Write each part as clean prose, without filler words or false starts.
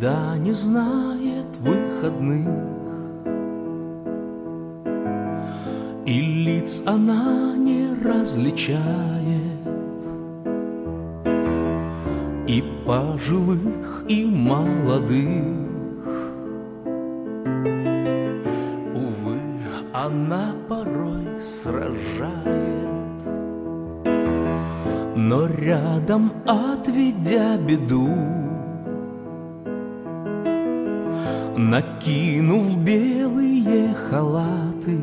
беда не знает выходных, и лиц она не различает, и пожилых, и молодых. Увы, она порой сражает, но рядом, отведя беду, накинув белые халаты,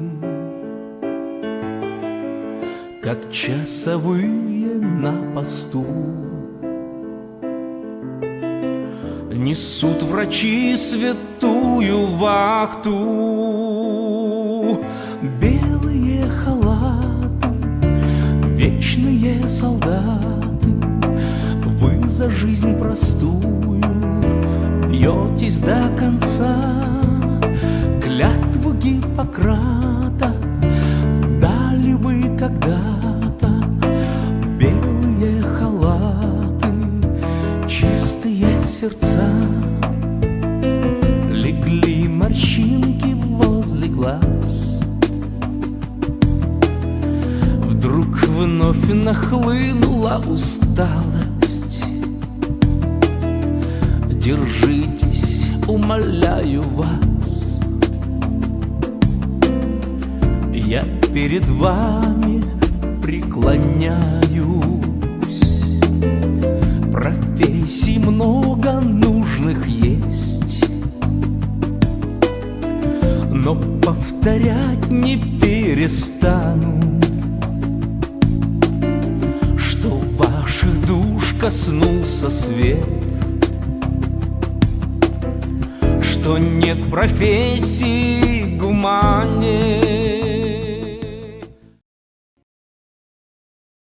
как часовые на посту, несут врачи святую вахту. Белые халаты, вечные солдаты, вы за жизнь простую бьетесь до конца. Клятву Гиппократа дали вы когда-то. Белые халаты, чистые сердца, легли морщинки возле глаз. Вдруг вновь нахлынула усталость. Держитесь, умоляю вас, я перед вами преклоняюсь. Профессий много нужных есть, но повторять не перестану, что ваших душ коснулся свет, что нет профессии гуманнее,